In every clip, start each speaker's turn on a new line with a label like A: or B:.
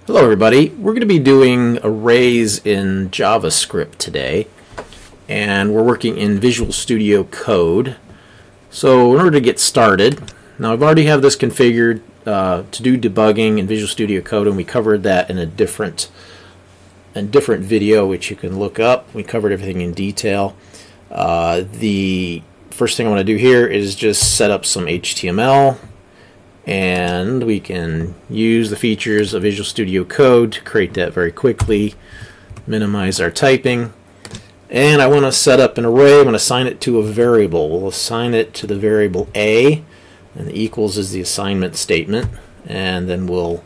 A: Hello everybody, we're going to be doing arrays in JavaScript today, and we're working in Visual Studio Code. So in order to get started, now I've already have this configured to do debugging in Visual Studio Code, and we covered that in a different video which you can look up. We covered everything in detail. The first thing I want to do here is just set up some HTML. And we can use the features of Visual Studio Code to create that very quickly, minimize our typing. And I want to set up an array. I'm going to assign it to a variable. We'll assign it to the variable A, and the equals is the assignment statement. And then we'll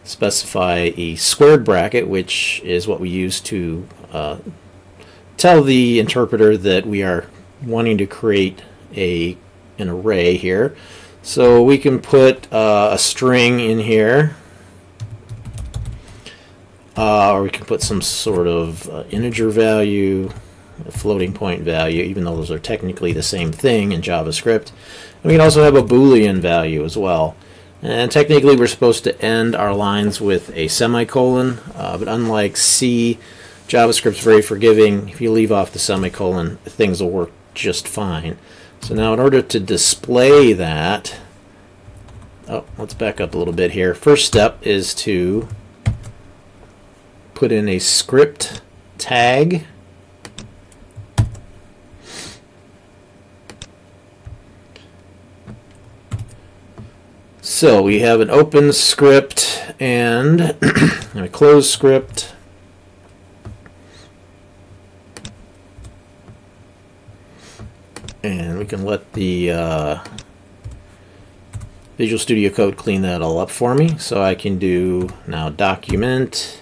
A: specify a squared bracket, which is what we use to tell the interpreter that we are wanting to create an array here. So we can put a string in here, or we can put some sort of integer value, a floating point value, even though those are technically the same thing in JavaScript. And we can also have a Boolean value as well. And technically we're supposed to end our lines with a semicolon, but unlike C, JavaScript's very forgiving. If you leave off the semicolon, things will work just fine. So now in order to display that, let's back up a little bit here. First step is to put in a script tag. So we have an open script and a closed script. And we can let the Visual Studio Code clean that all up for me. So I can do now document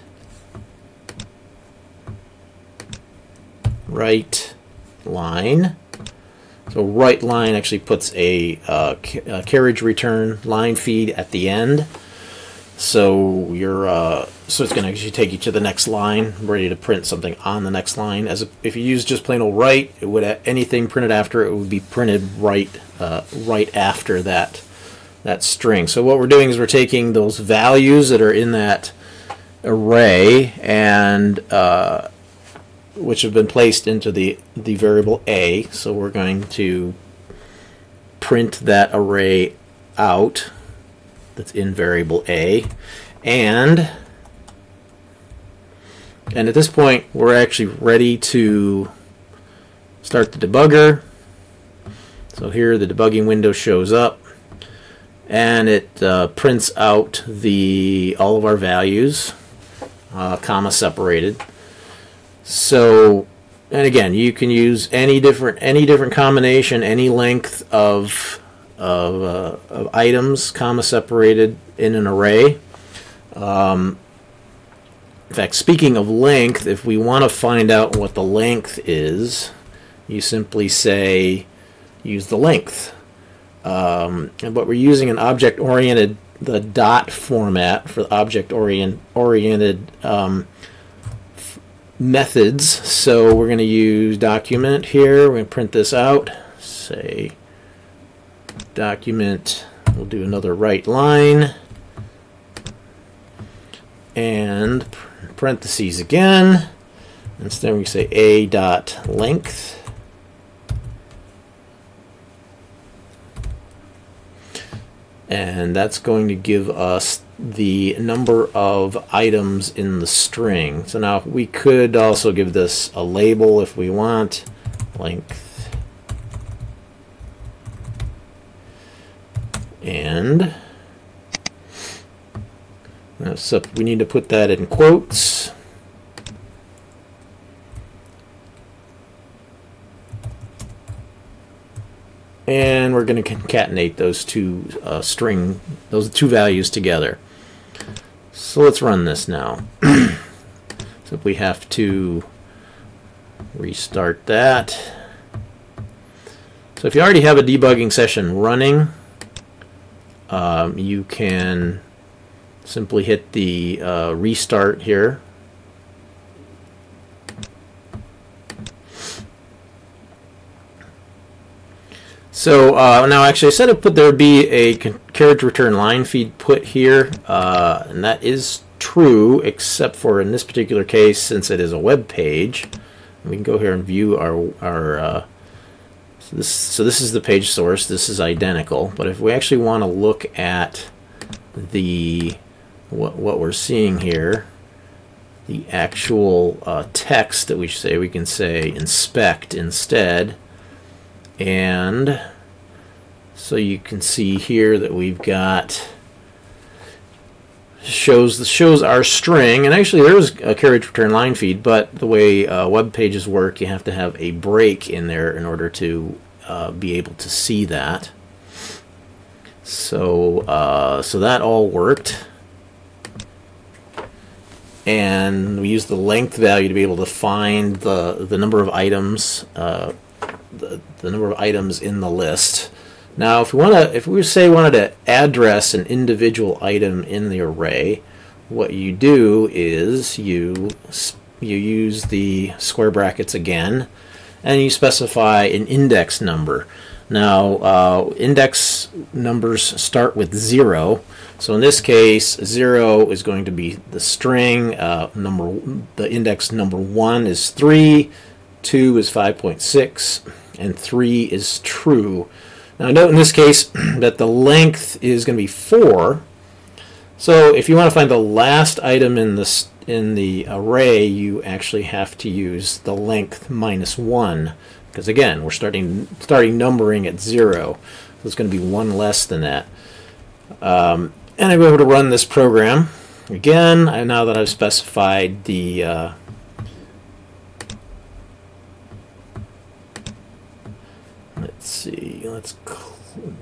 A: write line. So write line actually puts a carriage return line feed at the end. So so it's going to actually take you to the next line, ready to print something on the next line. If you use just plain old write, it would anything printed after it would be printed right after that string. So what we're doing is we're taking those values that are in that array and which have been placed into the variable A. So we're going to print that array out that's in variable A, and at this point we're actually ready to start the debugger. So here the debugging window shows up, and it prints out all of our values, comma separated. So, and again, you can use any different combination, any length of items, comma separated in an array. In fact, speaking of length, if we want to find out what the length is, you simply say use the length. But we're using an object-oriented, the dot format for object-oriented methods. So we're going to use document here. We're going to print this out. Say document, we'll do another write line, and parentheses again. Instead we say a dot length, and that's going to give us the number of items in the string. So now we could also give this a label if we want, length. And so we need to put that in quotes. And we're going to concatenate those two values together. So let's run this now. So we have to restart that. So if you already have a debugging session running, you can simply hit the restart here. So now actually I said there would be a carriage return line feed put here, and that is true, except for in this particular case, since it is a web page. We can go here and view our so this is the page source. This is identical. But if we actually want to look at the what we're seeing here, the actual text that we say, we can say inspect instead. And so you can see here that we've got shows our string, and actually there is a carriage return line feed, but the way web pages work, you have to have a break in there in order to be able to see that. So so that all worked, and we used the length value to be able to find the number of items, the number of items in the list. Now, if we wanted to address an individual item in the array, what you do is you use the square brackets again, and you specify an index number. Now, index numbers start with 0. So in this case, 0 is going to be the string the index number 1 is 3, 2 is 5.6, and 3 is true. Now note in this case that the length is going to be 4. So if you want to find the last item in the array, you actually have to use the length minus 1, because again, we're starting numbering at 0. So it's going to be 1 less than that. And I'm able to run this program again. Now that I've specified the let's see,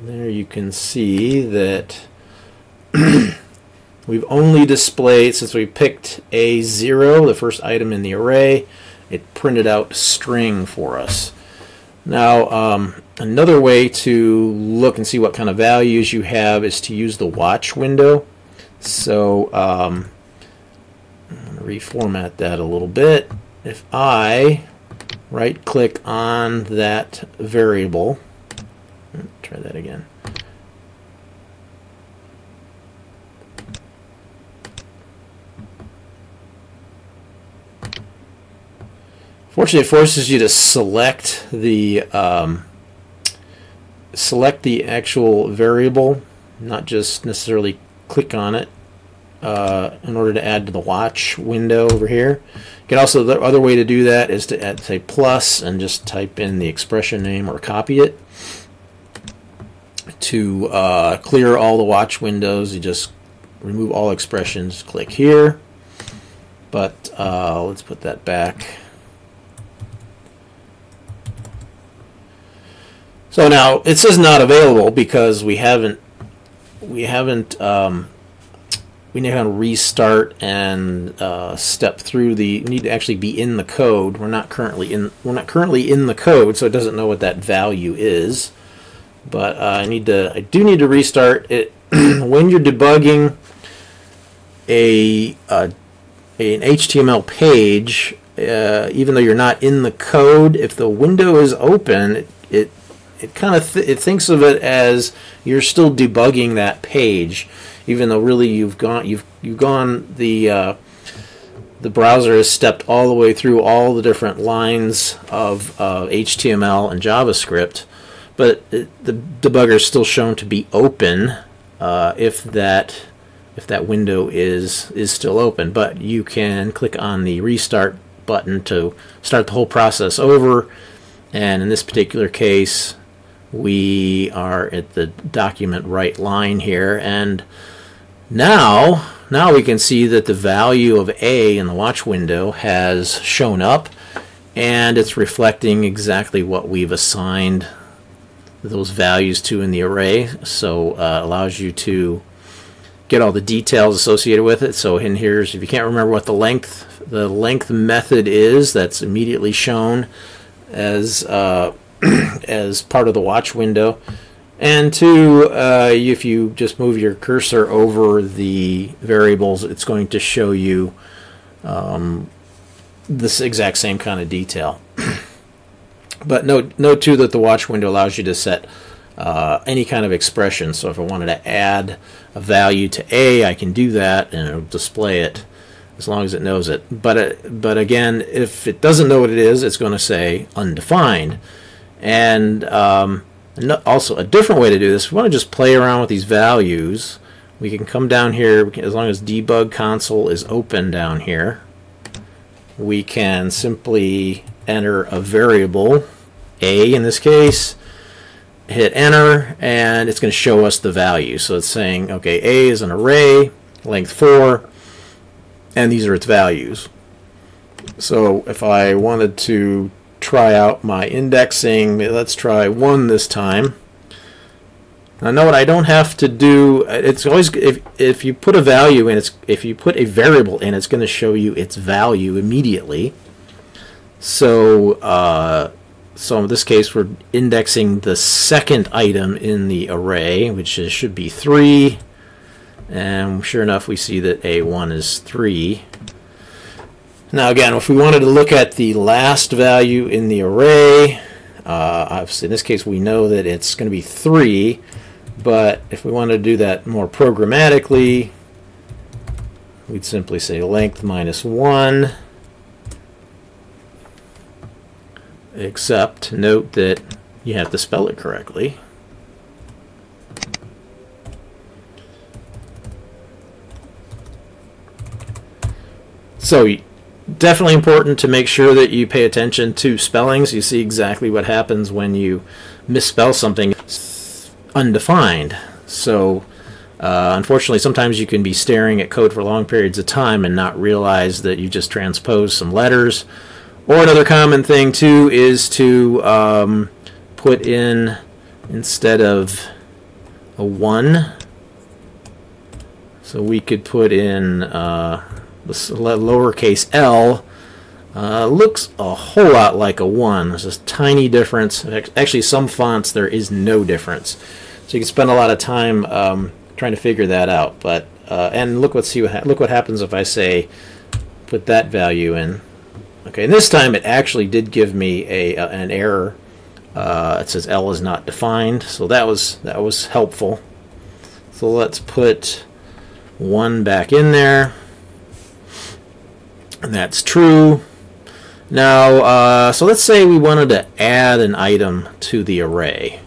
A: there you can see that we've only displayed, since we picked A0, the first item in the array, it printed out string for us. Now, another way to look and see what kind of values you have is to use the watch window. So I'm going to reformat that a little bit. If I right-click on that variable, try that again. Fortunately, it forces you to select the actual variable, not just necessarily click on it in order to add to the watch window over here. You can also, the other way to do that is to add, say, plus and just type in the expression name or copy it. To clear all the watch windows, you just remove all expressions, click here. But let's put that back. So now it says not available because we need to restart and step through the. We need to actually be in the code. We're not currently in the code, so it doesn't know what that value is. But I do need to restart it. When you're debugging an HTML page, even though you're not in the code, if the window is open, it thinks of it as you're still debugging that page, even though really you've gone the browser has stepped all the way through all the different lines of HTML and JavaScript, but the debugger is still shown to be open if that window is still open. But you can click on the restart button to start the whole process over, and in this particular case we are at the document right line here, and now we can see that the value of A in the watch window has shown up, and it's reflecting exactly what we've assigned those values to in the array. So it allows you to get all the details associated with it. So in here, if you can't remember what the length method is, that's immediately shown as as part of the watch window. And two, if you just move your cursor over the variables, it's going to show you this exact same kind of detail. But note too that the watch window allows you to set any kind of expression. So if I wanted to add a value to A, I can do that, and it'll display it as long as it knows it. But again, if it doesn't know what it is, it's going to say undefined. And also a different way to do this, if we want to just play around with these values, we can come down here, as long as debug console is open down here, we can simply enter a variable, A in this case, hit enter, and it's going to show us the value. So it's saying, okay, A is an array, length 4, and these are its values. So if I wanted to try out my indexing, let's try 1 this time. Now note, I don't have to do, it's always, if you put a value in, if you put a variable in, it's going to show you its value immediately. So so in this case, we're indexing the second item in the array, which should be 3. And sure enough, we see that A1 is 3. Now again, if we wanted to look at the last value in the array, obviously in this case we know that it's going to be 3, but if we wanted to do that more programmatically, we'd simply say length minus 1, except note that you have to spell it correctly. So definitely important to make sure that you pay attention to spellings. You see exactly what happens when you misspell something undefined. So unfortunately, sometimes you can be staring at code for long periods of time and not realize that you just transposed some letters. Or another common thing too is to put in, instead of a 1, so we could put in the lowercase l. Looks a whole lot like a 1. There's a tiny difference. Actually, some fonts there is no difference. So you can spend a lot of time trying to figure that out. But and look what happens if I say put that value in. Okay, and this time it actually did give me an error. It says L is not defined, so that was helpful. So let's put 1 back in there, and that's true. Now, so let's say we wanted to add an item to the array.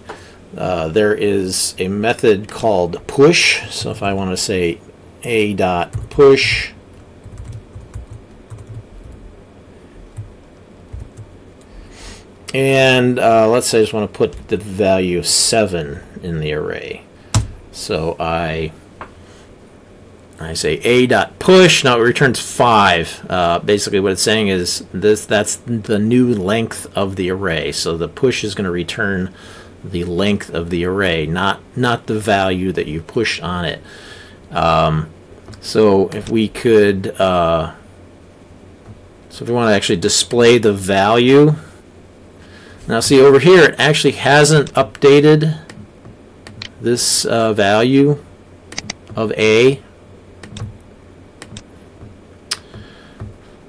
A: There is a method called push. So if I want to say a.push, and let's say I just want to put the value of 7 in the array. So I say a.push. Now it returns 5. Basically what it's saying is that's the new length of the array. So the push is going to return the length of the array, not the value that you pushed on it. So if we could, so if we want to actually display the value, now see over here it actually hasn't updated this value of A.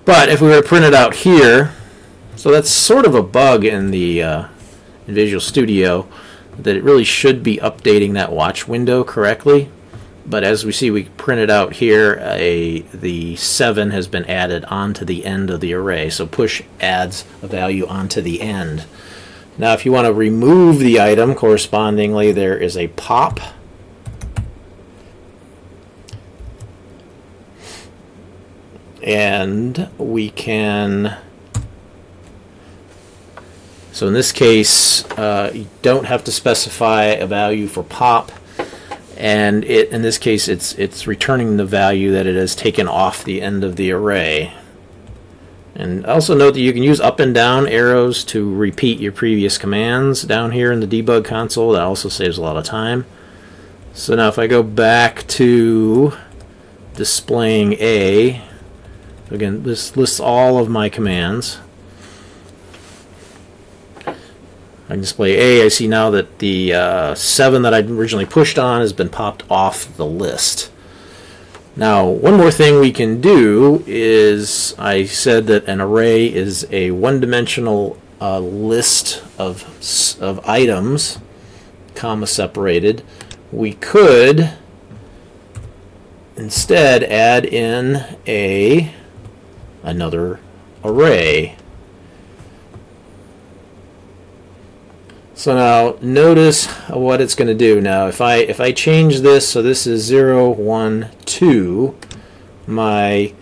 A: But if we were to print it out here, so that's sort of a bug in the in Visual Studio, that it really should be updating that watch window correctly. But as we see, we printed out here, the 7 has been added onto the end of the array. So push adds a value onto the end. Now if you want to remove the item correspondingly, there is a pop. And we can, so in this case, you don't have to specify a value for pop, and in this case it's returning the value that it has taken off the end of the array. And also note that you can use up and down arrows to repeat your previous commands down here in the debug console. That also saves a lot of time. So now if I go back to displaying A, again, this lists all of my commands. I can display A. I see now that the 7 that I originally pushed on has been popped off the list. Now, one more thing we can do is, I said that an array is a one-dimensional list of items comma separated, we could instead add in another array. So now notice what it's going to do. Now if I change this, so this is 0, 1, 2, my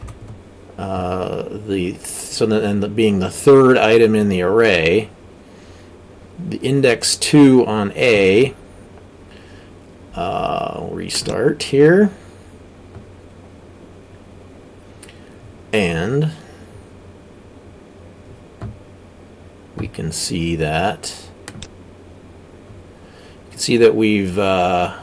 A: being the third item in the array, the index 2 on A, I'll restart here, and we can see that we've gone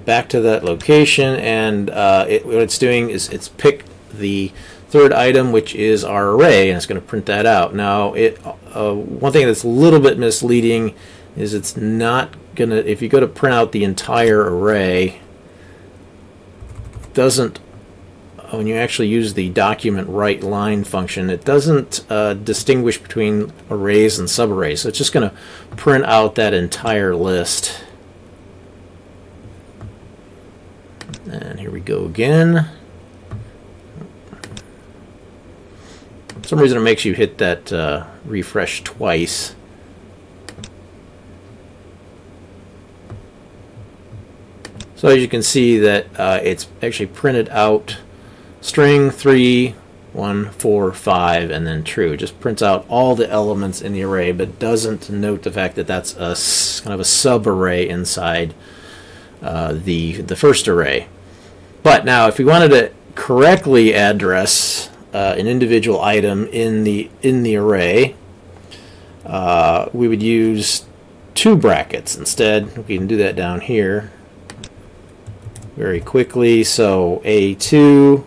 A: back to that location, and what it's doing is it's picked the third item, which is our array, and it's going to print that out. Now, one thing that's a little bit misleading is it's not going to, if you go to print out the entire array, it doesn't, when you actually use the document write line function, it doesn't distinguish between arrays and subarrays. So it's just going to print out that entire list. And here we go again. For some reason it makes you hit that refresh twice. So as you can see that it's actually printed out string 3, 1, 4, 5, and then true. It just prints out all the elements in the array, but doesn't note the fact that that's a kind of a subarray inside the first array. But now, if we wanted to correctly address an individual item in the array, we would use 2 brackets instead. We can do that down here very quickly. So A2.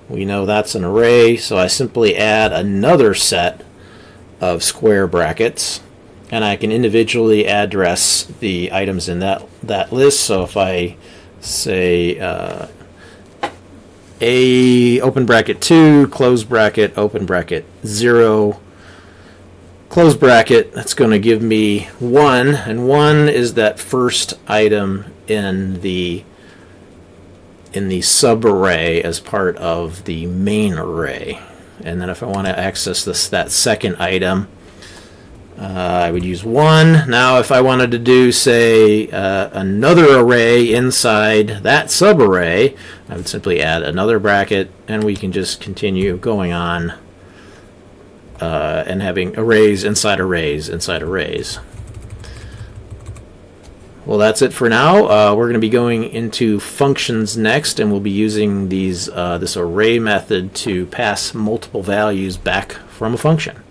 A: We know that's an array, so I simply add another set of square brackets, and I can individually address the items in that list. So if I say A open bracket 2, close bracket, open bracket 0, close bracket, that's going to give me 1, and 1 is that first item in the subarray as part of the main array. And then if I want to access that second item, I would use 1. Now if I wanted to do, say, another array inside that subarray, I would simply add another bracket, and we can just continue going on and having arrays inside arrays inside arrays. Well, that's it for now. We're going to be going into functions next, and we'll be using this array method to pass multiple values back from a function.